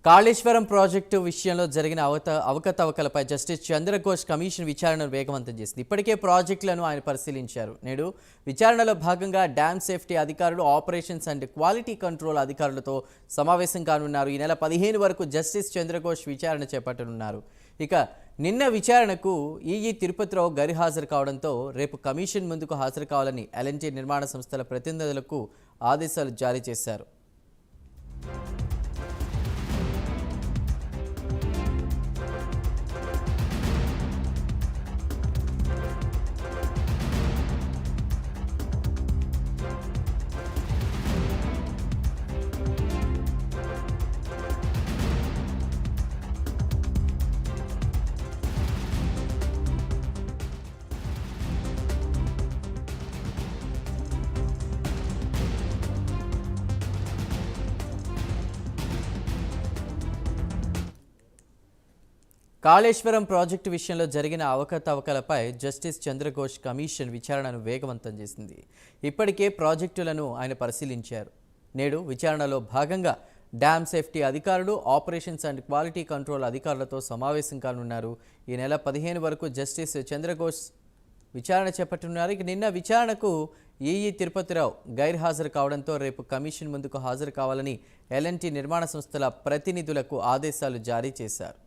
Kaleshwaram project విషయంలో జరిగిన అవకతవకలపై justice Chandra Ghose commission విచారణను వేగవంతం చేసింది. ఇప్పటికే ప్రాజెక్టులను ఆయన పరిశీలించారు. నేడు విచారణలో భాగంగా డ్యామ్ సేఫ్టీ అధికారులు, ఆపరేషన్స్ అండ్ క్వాలిటీ కంట్రోల్ అధికారులతో సమావేశం కానున్నారు. ఈ నెల 15 వరకు జస్టిస్ చంద్రఘోష్ విచారణ చేపట్టనున్నారు. ఇక నిన్న విచారణకు ఈఈ తిరుపతిరావు గైర్హాజరు కావడంతో రేపు కమిషన్ ముందుకు హాజరు కావాలని ఎల్ఎన్టీ నిర్మాణ సంస్థల ప్రతినిధులకు ఆదేశాలు జారీ చేశారు. కాళేశ్వరం ప్రాజెక్టు విషయంలో జరిగిన అవకతవకలపై జస్టిస్ చంద్రఘోష్ కమిషన్ విచారణను వేగవంతం చేసింది. ఇప్పటికే ప్రాజెక్టులను ఆయన పరిశీలించారు. నేడు విచారణలో భాగంగా డ్యామ్ సేఫ్టీ అధికారులు, ఆపరేషన్స్ అండ్ క్వాలిటీ కంట్రోల్ అధికారులతో సమావేశం కానున్నారు. ఈ నెల 15 వరకు జస్టిస్ చంద్రఘోష్ విచారణ చేపట్టనున్నారు. ఇక నిన్న విచారణకు ఈఈ తిరుపతిరావు గైర్హాజరు కావడంతో రేపు కమిషన్ ముందుకు హాజరు కావాలని ఎల్ఎన్టీ నిర్మాణ సంస్థల ప్రతినిధులకు ఆదేశాలు జారీ చేశారు.